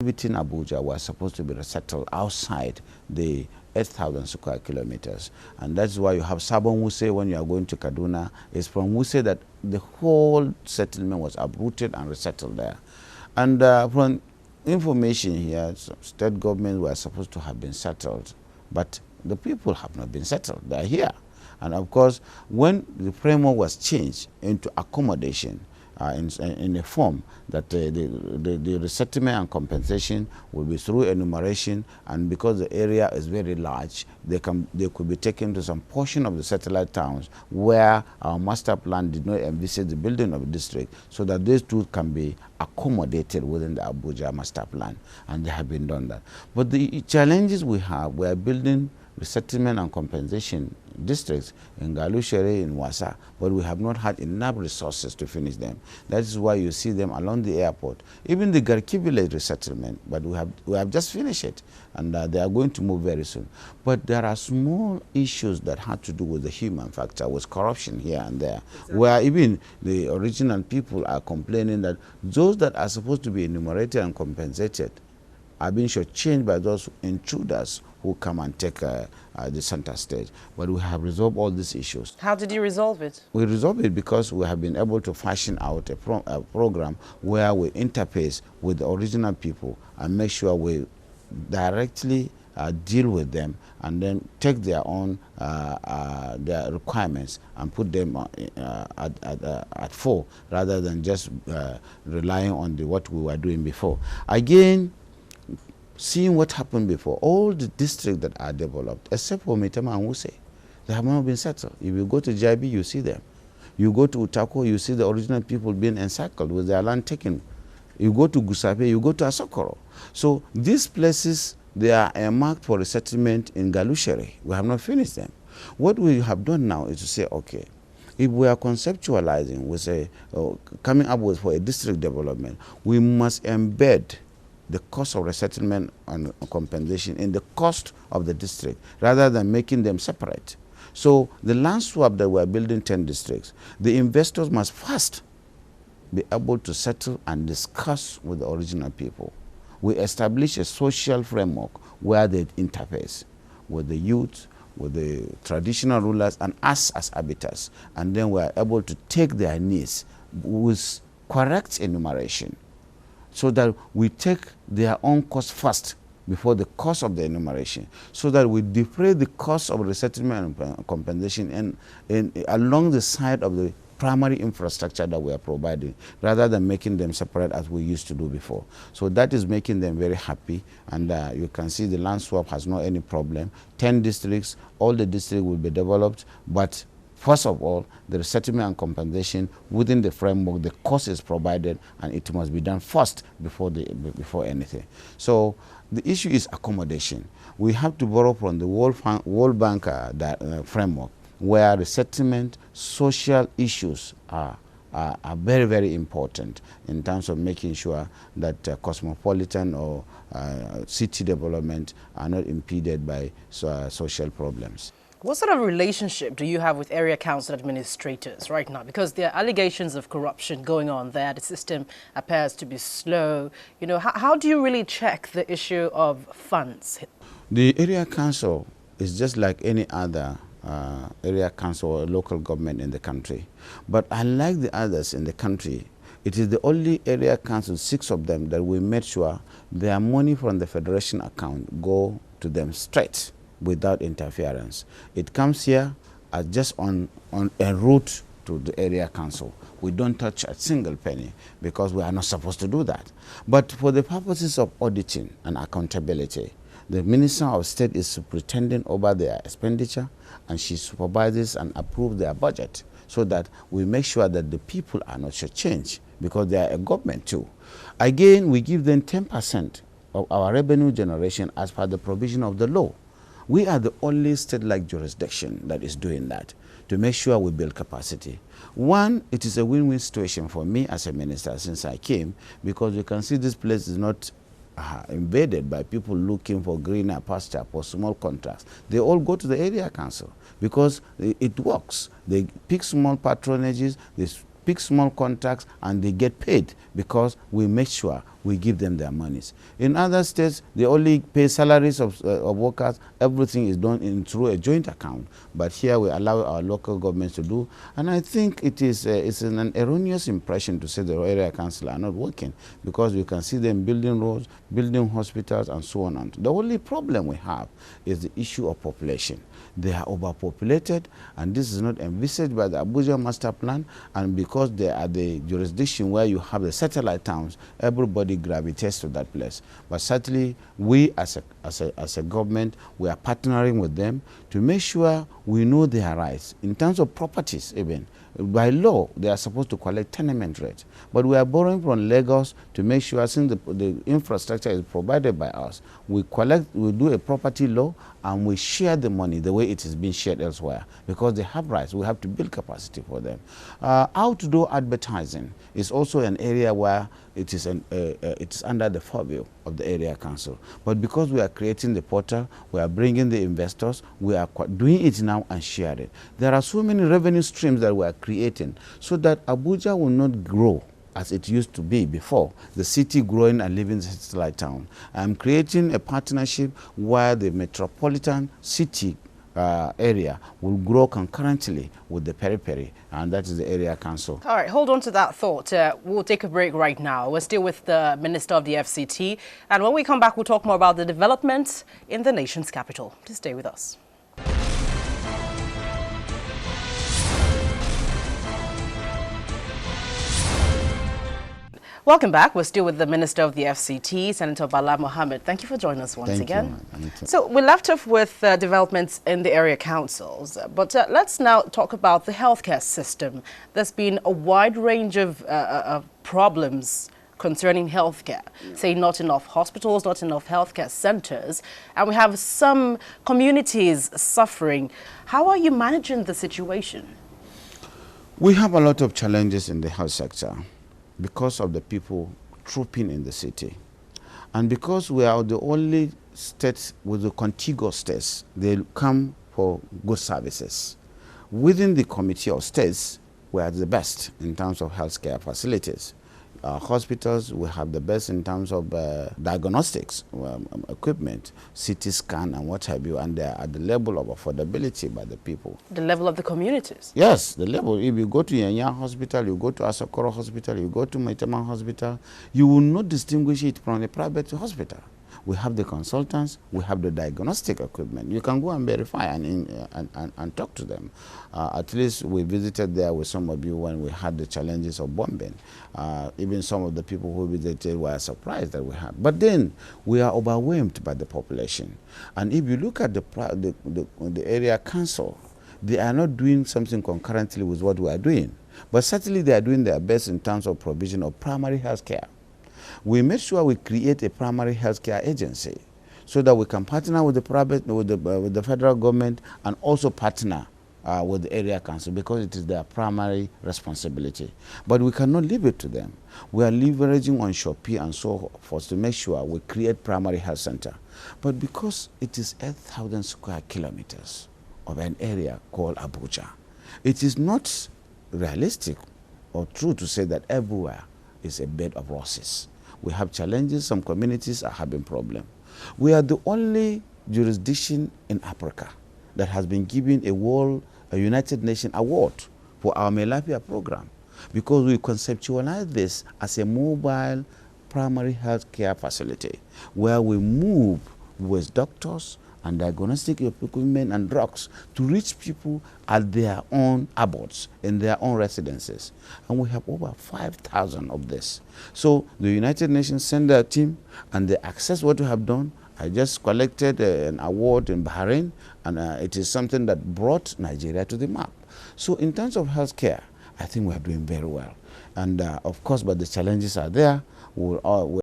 within Abuja were supposed to be resettled outside the 8,000 square kilometers. And that's why you have Sabon Wuse when you are going to Kaduna. It's from Wuse that the whole settlement was uprooted and resettled there. And from information here, state governments were supposed to have been settled, but the people have not been settled. They are here. And of course, when the framework was changed into accommodation, in a form that the resettlement and compensation will be through enumeration, and because the area is very large, they could be taken to some portion of the satellite towns where our master plan did not envisage the building of a district, so that these two can be accommodated within the Abuja master plan, and they have been done that. But the challenges we are building resettlement and compensation districts in Galushere, in Wasa, but we have not had enough resources to finish them. That is why you see them along the airport. Even the Garki village resettlement, but we have just finished it, and they are going to move very soon. But there are small issues that have to do with the human factor, with corruption here and there, exactly, where even the original people are complaining that those that are supposed to be enumerated and compensated are being shortchanged by those intruders who come and take the center stage. But we have resolved all these issues. How did you resolve it? We resolved it because we have been able to fashion out a program where we interface with the original people and make sure we directly deal with them, and then take their own their requirements and put them at fore, rather than just relying on what we were doing before. Again, seeing what happened before, all the districts that are developed, except for Metama and Wuse, they have not been settled. If you go to Jabi, you see them. You go to Utako, you see the original people being encircled with their land taken. You go to Gusape, you go to Asokoro. So these places, they are earmarked for resettlement in Galushere. We have not finished them. What we have done now is to say, okay, if we are conceptualizing, we say, coming up with for a district development, we must embed the cost of resettlement and compensation in the cost of the district, rather than making them separate. So the land swap that we are building 10 districts, the investors must first be able to settle and discuss with the original people. We establish a social framework where they interface with the youth, with the traditional rulers, and us as arbiters. And then we are able to take their needs with correct enumeration, so that we take their own cost first before the cost of the enumeration, so that we defray the cost of resettlement and compensation along the side of the primary infrastructure that we are providing, rather than making them separate as we used to do before. So that is making them very happy, and you can see the land swap has not any problem. 10 districts, all the districts will be developed, but first of all, the resettlement and compensation within the framework, the cost is provided, and it must be done first before anything. So the issue is accommodation. We have to borrow from the World Bank framework, where resettlement, social issues are very, very important in terms of making sure that cosmopolitan or city development are not impeded by social problems. What sort of relationship do you have with area council administrators right now? Because there are allegations of corruption going on there. The system appears to be slow. You know, how do you really check the issue of funds? The area council is just like any other area council or local government in the country. But unlike the others in the country, it is the only area council, 6 of them, that we made sure their money from the federation account go to them straight, without interference. It comes here as just on a route to the area council. We don't touch a single penny, because we are not supposed to do that. But for the purposes of auditing and accountability, the Minister of State is superintending over their expenditure, and she supervises and approves their budget, so that we make sure that the people are not shortchanged, because they are a government too. Again, we give them 10% of our revenue generation as per the provision of the law. We are the only state-like jurisdiction that is doing that, to make sure we build capacity. One, it is a win-win situation for me as a minister since I came, because you can see this place is not invaded by people looking for greener pasture for small contracts. They all go to the area council because it works. They pick small patronages, they pick small contracts and they get paid because we make sure we give them their monies. In other states, they only pay salaries of workers. Everything is done through a joint account. But here we allow our local governments to do. And I think it is it's an erroneous impression to say the area council are not working, because you can see them building roads, building hospitals, and so on. The only problem we have is the issue of population. They are overpopulated, and this is not envisaged by the Abuja master plan. And because they are the jurisdiction where you have the satellite towns, everybody gravitates to that place. But certainly, we as a government, we are partnering with them to make sure we know their rights. In terms of properties, even, by law, they are supposed to collect tenement rates. But we are borrowing from Lagos to make sure, since the infrastructure is provided by us, we do a property law, and we share the money the way it is being shared elsewhere, because they have rights. We have to build capacity for them. Outdoor advertising is also an area where it is under the purview of the area council. But because we are creating the portal, we are bringing the investors, we are doing it now and share it. There are so many revenue streams that we are creating so that Abuja will not grow as it used to be before, the city growing and living the satellite town. I'm creating a partnership where the metropolitan city area will grow concurrently with the periphery, and that is the area council. All right, hold on to that thought. We'll take a break right now. We're still with the Minister of the FCT, and when we come back, we'll talk more about the developments in the nation's capital. Please stay with us. Welcome back. We're still with the Minister of the FCT, Senator Bala Mohammed. Thank you for joining us once again. So we left off with developments in the area councils, but let's now talk about the healthcare system. There's been a wide range of problems concerning healthcare, say not enough hospitals, not enough healthcare centers, and we have some communities suffering. How are you managing the situation? We have a lot of challenges in the health sector because of the people trooping in the city. And because we are the only state with the contiguous states, they come for good services. Within the committee of states, we are the best in terms of healthcare facilities. Hospitals, we have the best in terms of diagnostics, equipment, CT scan and what have you, and they are at the level of affordability by the people. The level of the communities? Yes, the level. If you go to Yanya Hospital, you go to Asokoro Hospital, you go to Maitama Hospital, you will not distinguish it from a private hospital. We have the consultants, we have the diagnostic equipment. You can go and verify and talk to them. At least we visited there with some of you when we had the challenges of bombing. Even some of the people who visited were surprised that we had. But then we are overwhelmed by the population. And if you look at the area council, they are not doing something concurrently with what we are doing. But certainly they are doing their best in terms of provision of primary health care. We made sure we create a primary healthcare agency so that we can partner with the federal government and also partner with the area council, because it is their primary responsibility. But we cannot leave it to them. We are leveraging on Shopee and so forth to make sure we create primary health center. But because it is 8,000 square kilometers of an area called Abuja, it is not realistic or true to say that everywhere is a bed of roses. We have challenges. Some communities are having problems. We are the only jurisdiction in Africa that has been given a United Nations award for our Melapia program, because we conceptualize this as a mobile primary health care facility where we move with doctors and diagnostic equipment and drugs to reach people at their own abodes, in their own residences. And we have over 5,000 of this. So the United Nations send their team and they access what we have done. I just collected an award in Bahrain, and it is something that brought Nigeria to the map. So in terms of healthcare, I think we are doing very well. And of course, but the challenges are there.